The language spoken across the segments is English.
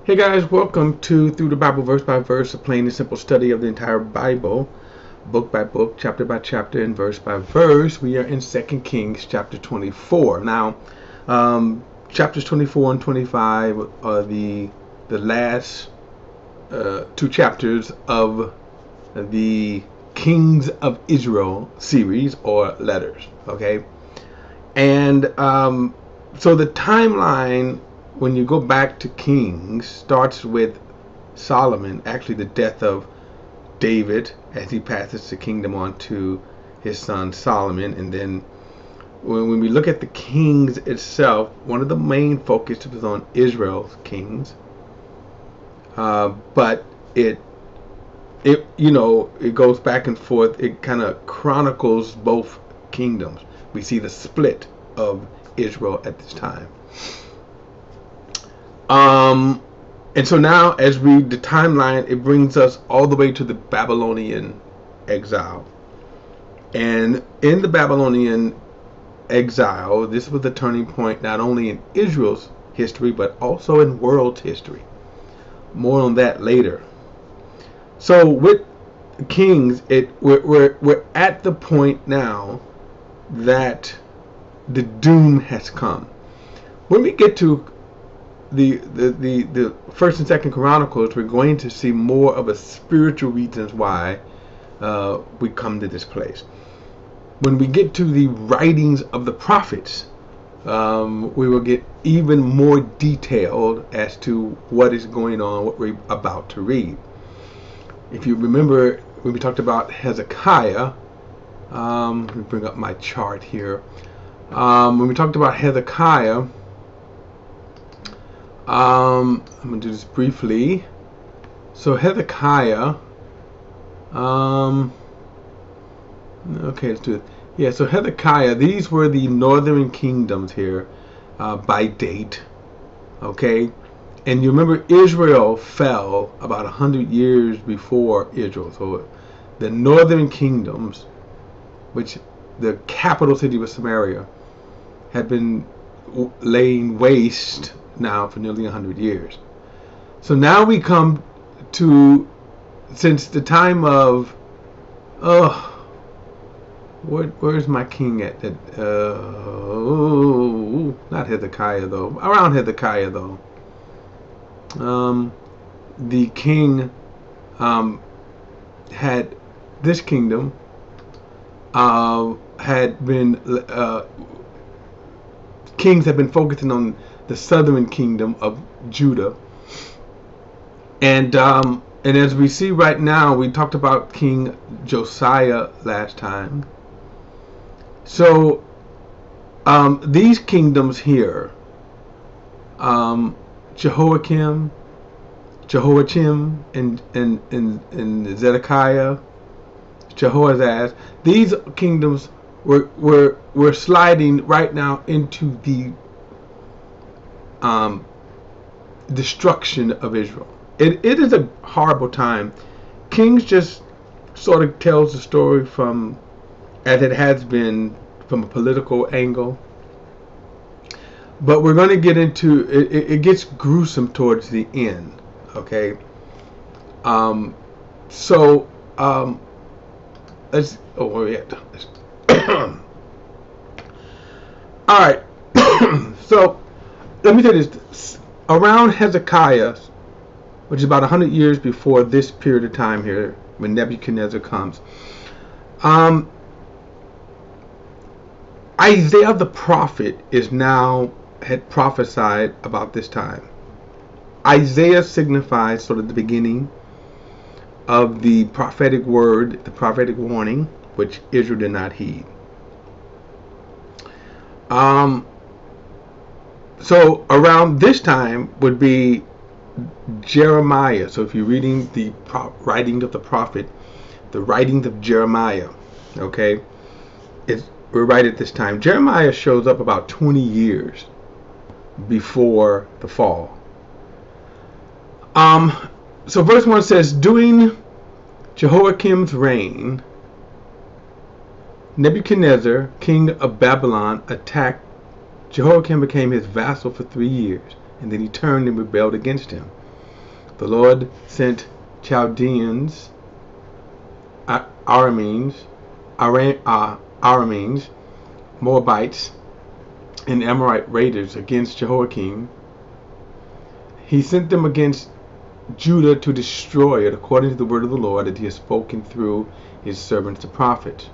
Hey guys, welcome to Through the Bible Verse by Verse, a plain and simple study of the entire Bible, book by book, chapter by chapter, and verse by verse. We are in 2 Kings chapter 24. Now, chapters 24 and 25 are the last two chapters of the Kings of Israel series or letters. Okay, and so the timeline, when you go back to Kings, starts with Solomon, actually the death of David as he passes the kingdom on to his son Solomon. And then when we look at the Kings itself, one of the main focuses was on Israel's kings, but it goes back and forth. It kind of chronicles both kingdoms. We see the split of Israel at this time. And so now, as we read the timeline, it brings us all the way to the Babylonian exile. And in the Babylonian exile, this was the turning point not only in Israel's history, but also in world history. More on that later. So with Kings, we're at the point now that the doom has come. When we get to the first and second Chronicles, we're going to see more of a spiritual reasons why we come to this place. When we get to the writings of the prophets, we will get even more detailed as to what is going on, what we're about to read. If you remember, when we talked about Hezekiah, let me bring up my chart here. When we talked about Hezekiah, I'm going to do this briefly. So Hezekiah, okay, let's do it. Yeah, so Hezekiah, these were the northern kingdoms here by date. Okay, and you remember Israel fell about 100 years before Israel. So the northern kingdoms, which the capital city was Samaria, had been laying waste now for nearly 100 years. So now we come to, since the time of, where's my king at? Not Hezekiah though. Around Hezekiah though. The king had this kingdom had been kings have been focusing on the southern kingdom of Judah, and as we see right now, we talked about King Josiah last time. So these kingdoms here, Jehoiachim, and Zedekiah, Jehoazaz, these kingdoms were sliding right now into the destruction of Israel. It is a horrible time. Kings just sort of tells the story from, as it has been, from a political angle. But we're going to get into it. It gets gruesome towards the end. Okay. Let's. Oh yeah. All right. So let me tell you this. Around Hezekiah, which is about 100 years before this period of time here, when Nebuchadnezzar comes, Isaiah the prophet had prophesied about this time. Isaiah signifies sort of the beginning of the prophetic word, the prophetic warning, which Israel did not heed. So around this time would be Jeremiah. So if you're reading the writings of the prophet, the writings of Jeremiah, okay, we're right at this time. Jeremiah shows up about 20 years before the fall. So verse 1 says, during Jehoiakim's reign, Nebuchadnezzar, king of Babylon, attacked. Jehoiakim became his vassal for 3 years, and then he turned and rebelled against him. The Lord sent Chaldeans, Arameans, Moabites, and Amorite raiders against Jehoiakim. He sent them against Judah to destroy it, according to the word of the Lord that he has spoken through his servants the prophets.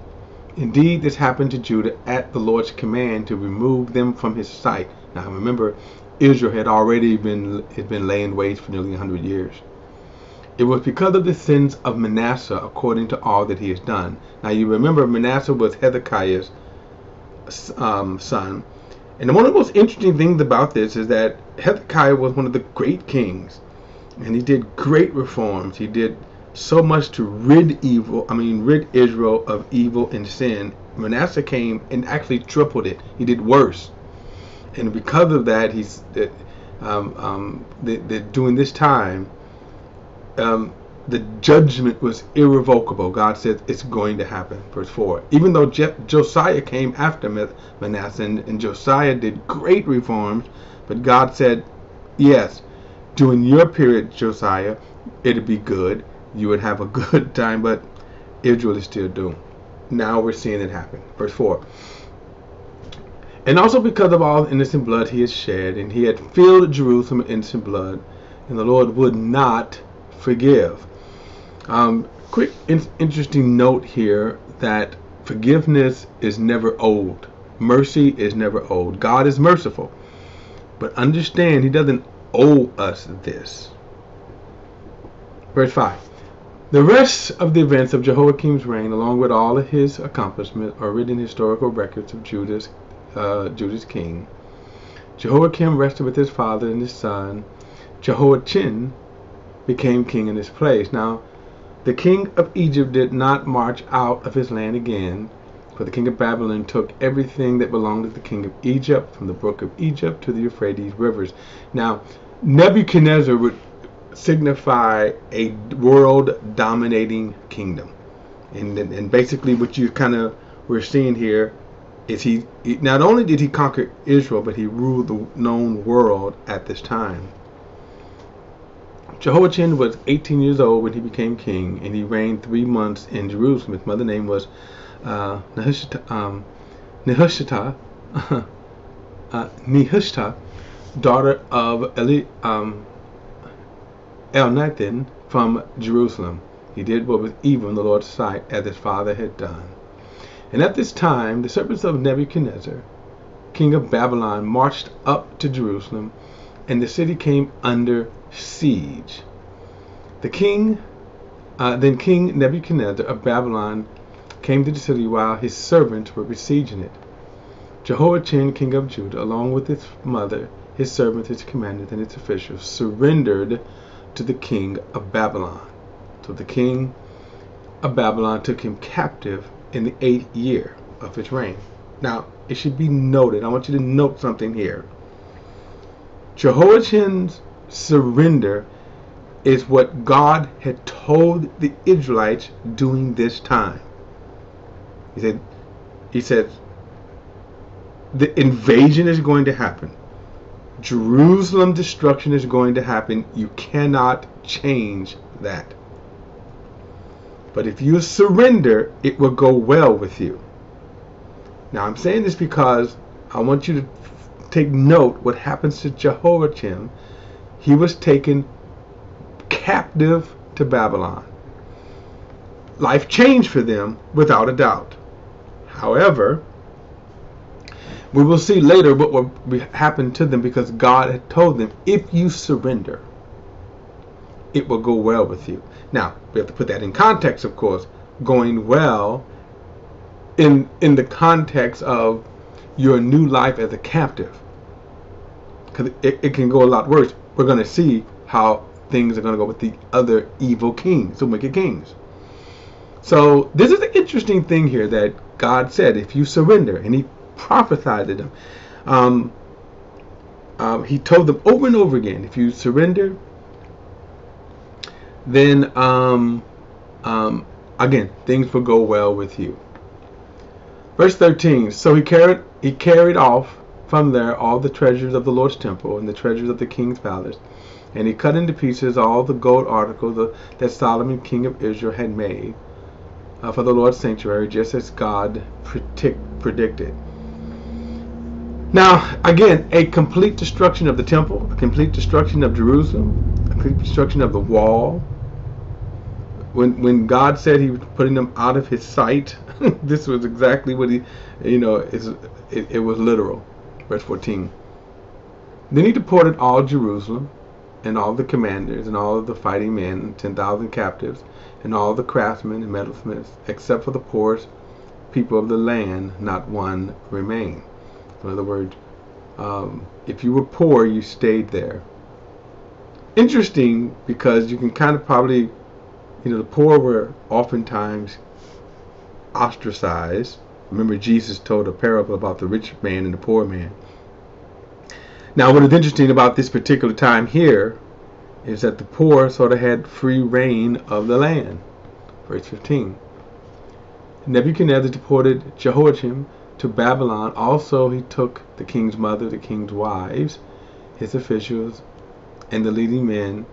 Indeed, this happened to Judah at the Lord's command to remove them from his sight. Now remember, Israel had already been laying waste for nearly 100 years. It was because of the sins of Manasseh, according to all that he has done. Now you remember, Manasseh was Hezekiah's son. And one of the most interesting things about this is that Hezekiah was one of the great kings. And he did great reforms. He did so much to rid Israel of evil and sin. Manasseh came and actually tripled it. He did worse. And because of that, during this time, the judgment was irrevocable. God said it's going to happen. Verse 4. Even though Josiah came after Manasseh, and Josiah did great reforms, but God said, yes, during your period, Josiah, it'd be good. You would have a good time, but Israel is still doomed. Now we're seeing it happen. Verse 4. And also because of all innocent blood he has shed, and he had filled Jerusalem with innocent blood, and the Lord would not forgive. Quick interesting note here that forgiveness is never old. Mercy is never old. God is merciful. But understand, he doesn't owe us this. Verse 5. The rest of the events of Jehoiakim's reign, along with all of his accomplishments, are written in historical records of Judah's king. Jehoiakim rested with his father, and his son Jehoiachin became king in his place. Now, the king of Egypt did not march out of his land again, for the king of Babylon took everything that belonged to the king of Egypt, from the brook of Egypt to the Euphrates rivers. Now, Nebuchadnezzar would signify a world-dominating kingdom, and basically what you we're seeing here is he not only did he conquer Israel, but he ruled the known world at this time. Jehoiachin was 18 years old when he became king, and he reigned 3 months in Jerusalem. His mother's name was Nehushta, daughter of Elnathan from Jerusalem. He did what was evil in the Lord's sight, as his father had done. And at this time, the servants of Nebuchadnezzar, king of Babylon, marched up to Jerusalem, and the city came under siege. Then King Nebuchadnezzar of Babylon came to the city while his servants were besieging it. Jehoiachin, king of Judah, along with his mother, his servants, his commanders, and his officials, surrendered to the king of Babylon. So the king of Babylon took him captive in the 8th year of his reign. Now, it should be noted, I want you to note something here. Jehoiachin's surrender is what God had told the Israelites during this time. He said, the invasion is going to happen. Jerusalem destruction is going to happen. You cannot change that. But if you surrender, it will go well with you. Now I'm saying this because I want you to take note what happens to Jehoiachin. He was taken captive to Babylon. Life changed for them without a doubt. However, we will see later what will happen to them, because God had told them, if you surrender, it will go well with you. Now, we have to put that in context, of course. Going well in the context of your new life as a captive. Because it can go a lot worse. We're going to see how things are going to go with the other evil kings, the wicked kings. So this is an interesting thing here that God said, if you surrender, and he prophesied to them. He told them over and over again, if you surrender, then again, things will go well with you. Verse 13. So he carried off from there all the treasures of the Lord's temple and the treasures of the king's palace, And he cut into pieces all the gold articles that Solomon, king of Israel, had made for the Lord's sanctuary, just as God predicted. Now, again, a complete destruction of the temple, a complete destruction of Jerusalem, a complete destruction of the wall. When God said he was putting them out of his sight, this was exactly what he, it was literal. Verse 14. Then he deported all Jerusalem, and all the commanders, and all of the fighting men, and 10,000 captives, and all the craftsmen and metalsmiths, except for the poorest people of the land, not one remained. In other words, if you were poor, you stayed there. Interesting, because you can kind of probably, the poor were oftentimes ostracized. Remember, Jesus told a parable about the rich man and the poor man. Now, what is interesting about this particular time here is that the poor sort of had free reign of the land. Verse 15. Nebuchadnezzar deported Jehoiakim to Babylon. Also, he took the king's mother, the king's wives, his officials, and the leading men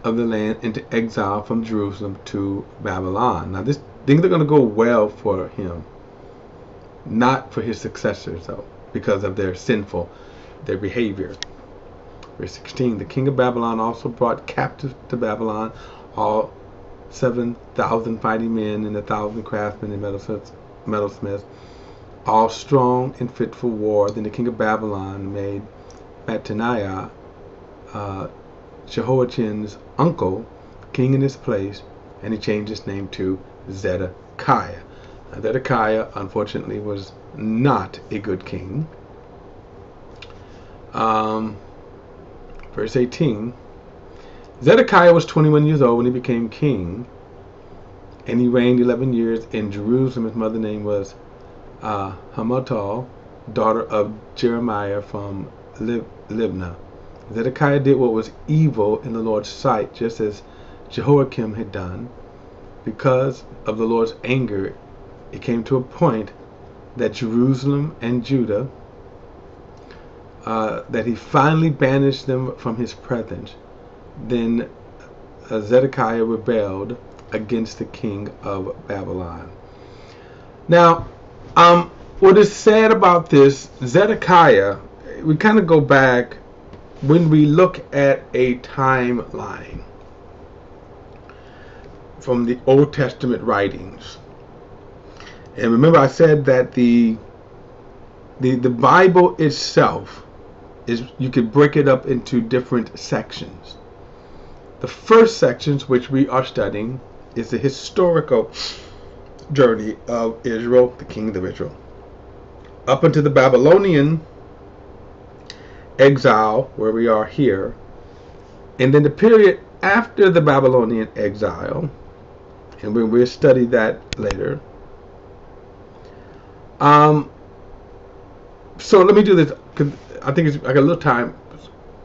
of the land into exile from Jerusalem to Babylon. Now, things are going to go well for him, not for his successors, though, because of their behavior. Verse 16. The king of Babylon also brought captive to Babylon all 7,000 fighting men and 1,000 craftsmen and metalsmiths, all strong and fit for war. Then the king of Babylon made Mattaniah, Jehoiachin's uncle, king in his place, and he changed his name to Zedekiah. Now, Zedekiah, unfortunately, was not a good king. Verse 18. Zedekiah was 21 years old when he became king, and he reigned 11 years in Jerusalem. His mother's name was Hamutal, daughter of Jeremiah from Libnah. Zedekiah did what was evil in the Lord's sight, just as Jehoiakim had done. Because of the Lord's anger, it came to a point that Jerusalem and Judah, that he finally banished them from his presence. Then Zedekiah rebelled against the king of Babylon. Now, what is sad about this, Zedekiah, we kind of go back when we look at a timeline from the Old Testament writings. And remember, I said that the Bible itself is, you could break it up into different sections. The first sections, which we are studying, is the historical journey of Israel, the king of Israel, up into the Babylonian exile, where we are here, and then the period after the Babylonian exile, and we'll study that later. So let me do this, because I think it's like a little time.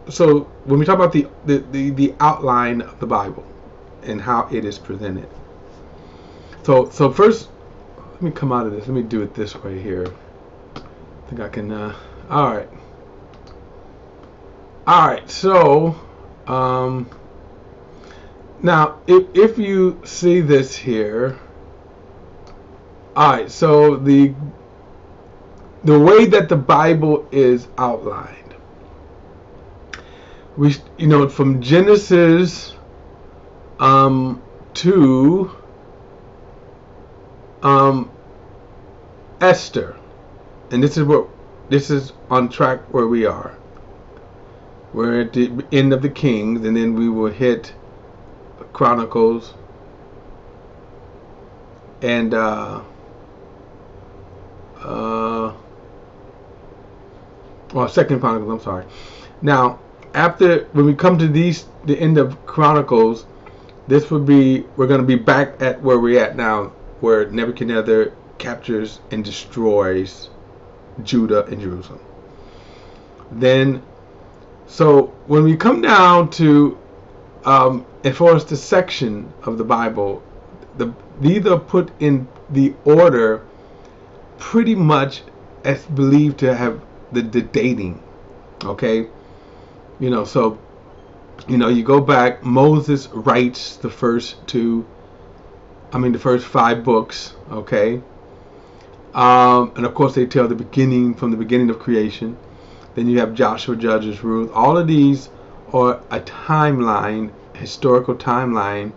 So when we talk about the outline of the Bible and how it is presented. So first, let me come out of this. Let me do it this way here. I think I can. All right. All right. So now, if you see this here. All right. So the way that the Bible is outlined. We, from Genesis to Esther, and this is on track where we are. We're at the end of the Kings, and then we will hit Chronicles and Second Chronicles. I'm sorry. Now, when we come to the end of Chronicles, this would be, we're going to be back at where we're at now, where Nebuchadnezzar captures and destroys Judah and Jerusalem. Then, so when we come down to, as far as the section of the Bible, these are put in the order pretty much as believed to have the dating. Okay, so You go back, Moses writes the first the first 5 books, okay? And of course they tell from the beginning of creation. Then you have Joshua, Judges, Ruth. All of these are a timeline, historical timeline,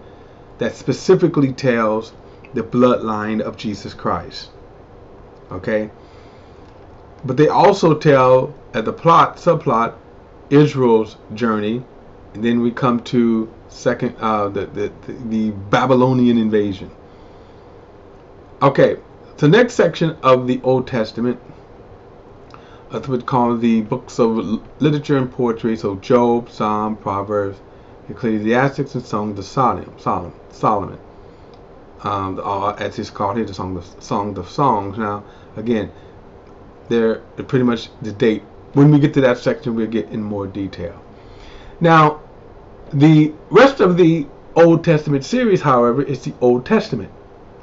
that specifically tells the bloodline of Jesus Christ. Okay? But they also tell, at the subplot, Israel's journey. And then we come to the Babylonian invasion. Okay, the next section of the Old Testament, that's what's called the books of literature and poetry. So Job, Psalm, Proverbs, Ecclesiastes, and Songs of Solomon. As it's called here, the Song of Songs. Now, again, they're pretty much the date. When we get to that section, we'll get in more detail. Now, the rest of the Old Testament series, however, is the Old Testament.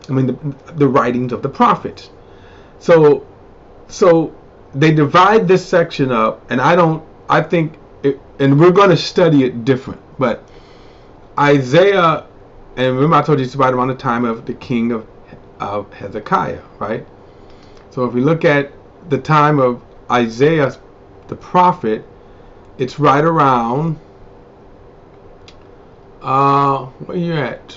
The writings of the prophets. So they divide this section up, and and we're going to study it different. But Isaiah, and remember I told you it's right around the time of the king of Hezekiah, right? So if we look at the time of Isaiah, the prophet, it's right around, where you at?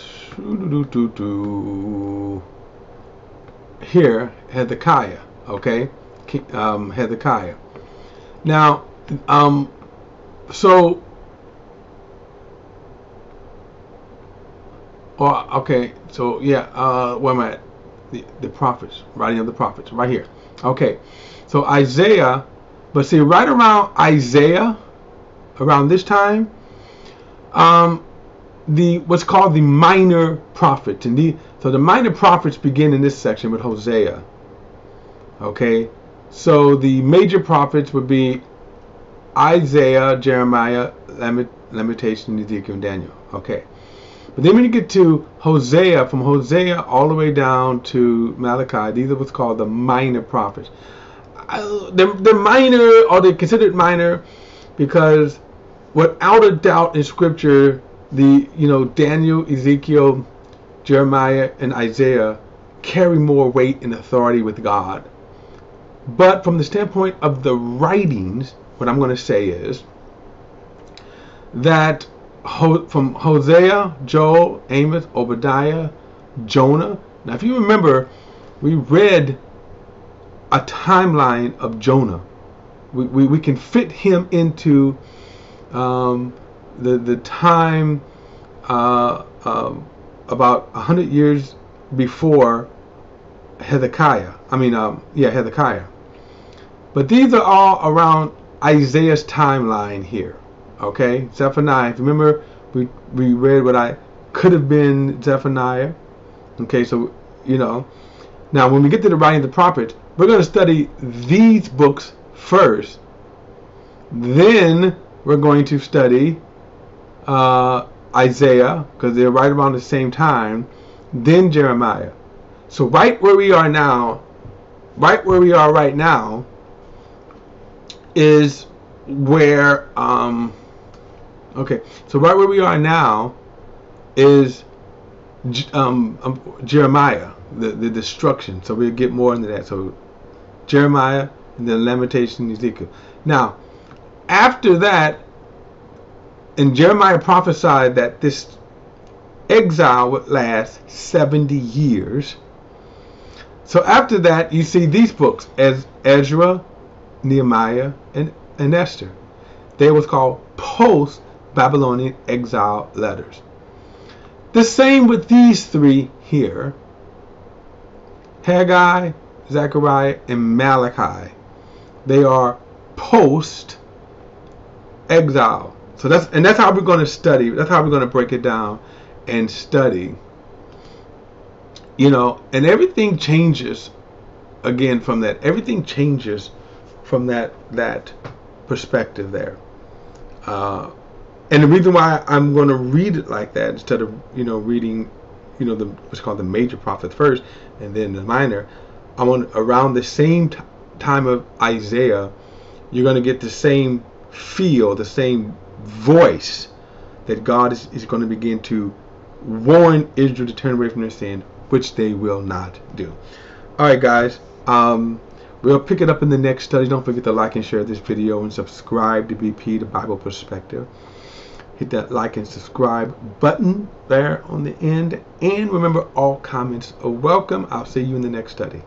Here, Hezekiah, okay? Hezekiah. Now, where am I at? The prophets, writing of the prophets, right here. Okay, so Isaiah, but see, right around Isaiah, around this time, what's called the minor prophets, so the minor prophets begin in this section with Hosea. Okay, so the major prophets would be Isaiah, Jeremiah, Lamentation, Ezekiel, and Daniel. Okay, but then when you get to Hosea, from Hosea all the way down to Malachi, these are what's called the minor prophets. They're minor, or they're considered minor, because without a doubt in Scripture, Daniel, Ezekiel, Jeremiah, and Isaiah carry more weight and authority with God. But from the standpoint of the writings, what I'm going to say is that from Hosea, Joel, Amos, Obadiah, Jonah. Now, if you remember, we read a timeline of Jonah. We can fit him into the time about 100 years before Hezekiah. Hezekiah. But these are all around Isaiah's timeline here. Okay, Zephaniah. If you remember, we read what I could have been Zephaniah. Okay, so now when we get to the writing of the prophets, we're going to study these books first. Then we're going to study Isaiah, because they're right around the same time. Then Jeremiah. So right where we are right now is where so right where we are now is Jeremiah, the destruction. So we'll get more into that. So Jeremiah, and then Lamentation, Ezekiel. Now, after that, and Jeremiah prophesied that this exile would last 70 years. So after that, you see these books as Ezra, Nehemiah, and Esther. They was called post-Babylonian exile letters. The same with these three here: Haggai, Zechariah, and Malachi. They are post-exile. So that's how we're going to study. That's how we're going to break it down and study. And everything changes again from that. Everything changes from that perspective there. And the reason why I'm going to read it like that instead of reading what's called the major prophets first and then the minor, I want around the same time of Isaiah, you're going to get the same feel, the same voice that God is going to begin to warn Israel to turn away from their sin, which they will not do. All right, guys. We'll pick it up in the next study. Don't forget to like and share this video and subscribe to BP, the Bible Perspective. Hit that like and subscribe button there on the end. And remember, all comments are welcome. I'll see you in the next study.